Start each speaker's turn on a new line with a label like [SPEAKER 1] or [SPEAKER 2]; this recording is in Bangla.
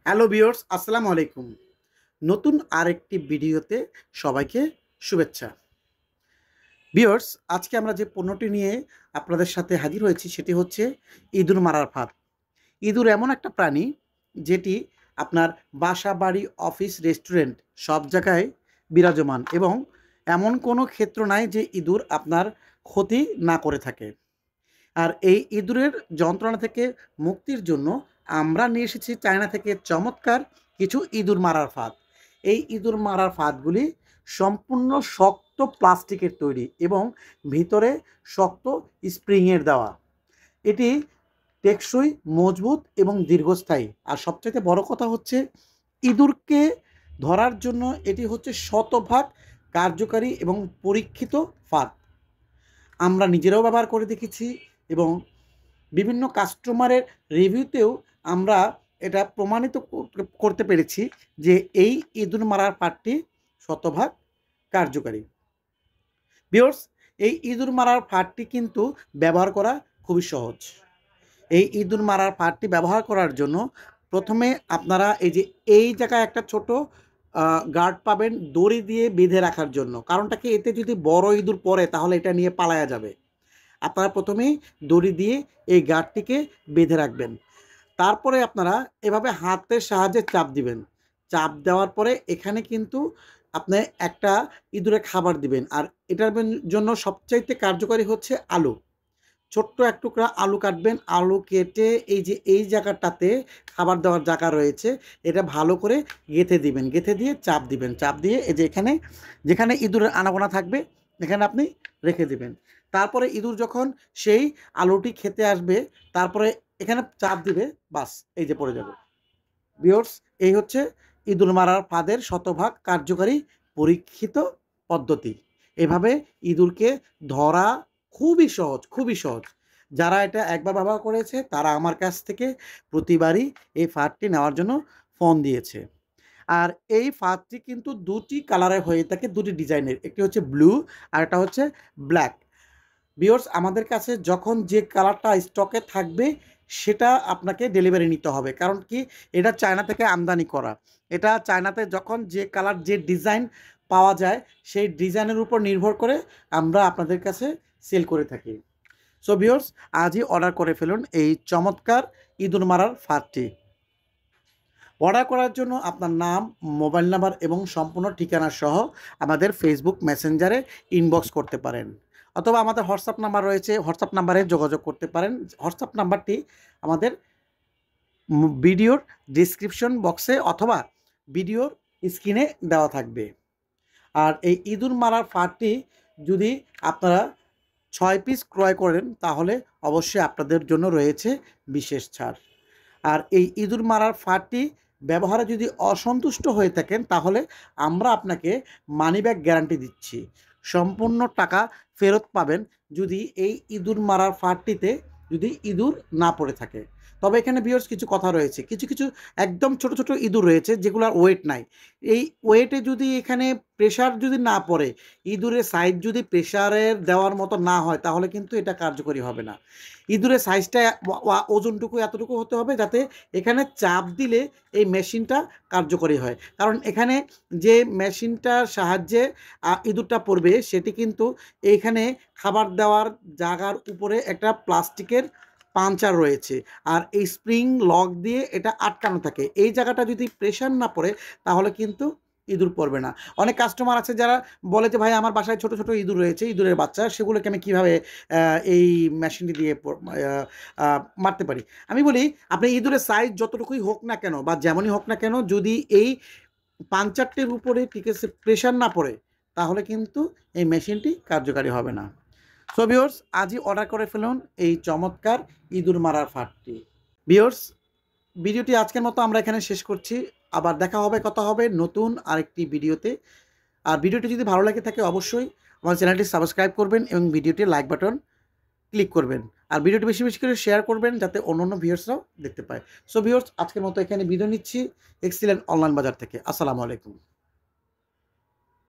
[SPEAKER 1] হ্যালো ভিউয়ার্স, আসসালামু আলাইকুম। নতুন আরেকটি ভিডিওতে সবাইকে শুভেচ্ছা। ভিউয়ার্স, আজকে আমরা যে পণ্যটি নিয়ে আপনাদের সাথে হাজির হয়েছি সেটি হচ্ছে ইঁদুর মারার ফাঁদ। ইঁদুর এমন একটা প্রাণী যেটি আপনার বাসা, বাড়ি, অফিস, রেস্টুরেন্ট সব জায়গায় বিরাজমান এবং এমন কোনো ক্ষেত্র নাই যে ইঁদুর আপনার ক্ষতি না করে থাকে। আর এই ইঁদুরের যন্ত্রণা থেকে মুক্তির জন্য আমরা নিয়ে এসেছি চায়না থেকে চমৎকার কিছু ইঁদুর মারার ফাঁদ। এই ইঁদুর মারার ফাঁদগুলি সম্পূর্ণ শক্ত প্লাস্টিকের তৈরি এবং ভিতরে শক্ত স্প্রিংয়ের দেওয়া। এটি টেকসই, মজবুত এবং দীর্ঘস্থায়ী। আর সবচাইতে বড় কথা হচ্ছে ইঁদুরকে ধরার জন্য এটি হচ্ছে শতভাগ কার্যকারী এবং পরীক্ষিত ফাঁদ। আমরা নিজেরাও ব্যবহার করে দেখেছি এবং বিভিন্ন কাস্টমারের রিভিউতেও আমরা এটা প্রমাণিত করতে পেরেছি যে এই ইঁদুর মারার ফাঁদটি শতভাগ কার্যকারী। ভিউয়ার্স, এই ইঁদুর মারার ফাঁদটি কিন্তু ব্যবহার করা খুবই সহজ। এই ইঁদুর মারার ফাঁদটি ব্যবহার করার জন্য প্রথমে আপনারা এই জায়গায় একটা ছোট গার্ড পাবেন দড়ি দিয়ে বেঁধে রাখার জন্য। কারণটা কি, এতে যদি বড় ইঁদুর পড়ে তাহলে এটা নিয়ে পালায়া যাবে। আপনারা প্রথমেই দড়ি দিয়ে এই গাঁটটিকে বেঁধে রাখবেন। তারপরে আপনারা এভাবে হাতের সাহায্যে চাপ দিবেন। চাপ দেওয়ার পরে এখানে কিন্তু আপনি একটা ইঁদুরের খাবার দিবেন। আর এটার জন্য সবচাইতে কার্যকরী হচ্ছে আলু। ছোট্ট এক টুকরা আলু কাটবেন। আলু কেটে এই জায়গাটাতে খাবার দেওয়ার জায়গা রয়েছে, এটা ভালো করে গেঁথে দিবেন। গেঁথে দিয়ে চাপ দিবেন। চাপ দিয়ে এই যে এখানে যেখানে ইঁদুরের আনাগোনা থাকবে এখানে আপনি রেখে দিবেন। তারপরে ইঁদুর যখন সেই আলুটি খেতে আসবে তারপরে এখানে চাপ দিবে, বাস এই যে পড়ে যাবে। ভিউয়ার্স, এই হচ্ছে ইঁদুর মারার ফাঁদের শতভাগ কার্যকারী পরীক্ষিত পদ্ধতি। এভাবে ইঁদুরকে ধরা খুবই সহজ, খুবই সহজ। যারা এটা একবার ব্যবহার করেছে তারা আমার কাছ থেকে প্রতিবারই এই ফাঁদটি নেওয়ার জন্য ফোন দিয়েছে। আর এই ফাঁদটি কিন্তু ২ টি কালারে হয়ে থাকে, ২ টি ডিজাইনের। একটি হচ্ছে ব্লু আর একটা হচ্ছে ব্ল্যাক। ভিউয়ার্স, আমাদের কাছে যখন যে কালারটা স্টকে থাকবে সেটা আপনাকে ডেলিভারি নিতে হবে। কারণ কি, এটা চায়না থেকে আমদানি করা। এটা চায়নাতে যখন যে কালার যে ডিজাইন পাওয়া যায় সেই ডিজাইনের উপর নির্ভর করে আমরা আপনাদের কাছে সেল করে থাকি। সো ভিউয়ার্স, আজই অর্ডার করে ফেলুন এই চমৎকার ইঁদুর মারার ফাঁদটি। অর্ডার করার জন্য আপনার নাম, মোবাইল নাম্বার এবং সম্পূর্ণ ঠিকানা সহ আমাদের ফেসবুক মেসেঞ্জারে ইনবক্স করতে পারেন। অথবা আমাদের হোয়াটসঅ্যাপ নাম্বার রয়েছে, হোয়াটসঅ্যাপ নাম্বারে যোগাযোগ করতে পারেন। হোয়াটসঅ্যাপ নাম্বারটি আমাদের ভিডিওর ডেসক্রিপশন বক্সে অথবা ভিডিওর স্ক্রিনে দেওয়া থাকবে। আর এই ইঁদুর মারার ফাঁদটি যদি আপনারা ৬ পিস ক্রয় করেন তাহলে অবশ্যই আপনাদের জন্য রয়েছে বিশেষ ছাড়। আর এই ইঁদুর মারার ফাঁদটি ব্যবহারে যদি অসন্তুষ্ট হয়ে থাকেন তাহলে আমরা আপনাকে মানিব্যাক গ্যারান্টি দিচ্ছি। সম্পূর্ণ টাকা ফেরত পাবেন যদি এই ইঁদুর মারার ফাঁদটিতে যদি ইঁদুর না পড়ে থাকে। তবে এখানে ভিউয়ার্স কিছু কথা রয়েছে। কিছু একদম ছোট, ছোট ইঁদুর রয়েছে যেগুলার ওয়েট নাই। এই ওয়েটে যদি এখানে প্রেশার যদি না পড়ে, ইঁদুরের সাইজ যদি প্রেশারের দেওয়ার মতো না হয় তাহলে কিন্তু এটা কার্যকরী হবে না। ইঁদুরের সাইজটা ওজনটুকু এতটুকু হতে হবে যাতে এখানে চাপ দিলে এই মেশিনটা কার্যকরী হয়। কারণ এখানে যে মেশিনটার সাহায্যে ইঁদুরটা পড়বে সেটি কিন্তু এইখানে খাবার দেওয়ার জায়গার উপরে একটা প্লাস্টিকের পাঞ্চার রয়েছে। আর এই স্প্রিং লক দিয়ে এটা আটকানো থাকে। এই জায়গাটা যদি প্রেশার না পড়ে তাহলে কিন্তু ইঁদুর পড়বে না। অনেক কাস্টমার আছে যারা বলে যে, "ভাই আমার বাসায় ছোট, ছোট ইঁদুর রয়েছে, ইঁদুরের বাচ্চা, সেগুলোকে আমি কিভাবে এই মেশিনটি দিয়ে আ মারতে পারি?" আমি বলি, "আপনি ইঁদুরের সাইজ যতটুকুই হোক না কেন বা যেমনই হোক না কেন যদি এই পাঞ্চারটির উপরে ঠিক আছে প্রেশার না পড়ে তাহলে কিন্তু এই মেশিনটি কার্যকারী হবে না।" সো ভিউয়ার্স, আজই অর্ডার করে ফেলুন এই চমৎকার ইঁদুর মারার ফাঁদটি। ভিউয়ার্স, ভিডিওটি আজকের মতো আমরা এখানে শেষ করছি। আবার দেখা হবে, কথা হবে নতুন আরেকটি ভিডিওতে। আর ভিডিওটি যদি ভালো লাগে থাকে অবশ্যই আমার চ্যানেলটি সাবস্ক্রাইব করবেন এবং ভিডিওটি লাইক বাটন ক্লিক করবেন। আর ভিডিওটি বেশি, বেশি করে শেয়ার করবেন যাতে অন্যান্য ভিউয়ার্সরাও দেখতে পায়। সো ভিউয়ার্স, আজকের মতো এখানে বিদায় নিচ্ছি এক্সিলেন্ট অনলাইন বাজার থেকে। আসসালামু আলাইকুম।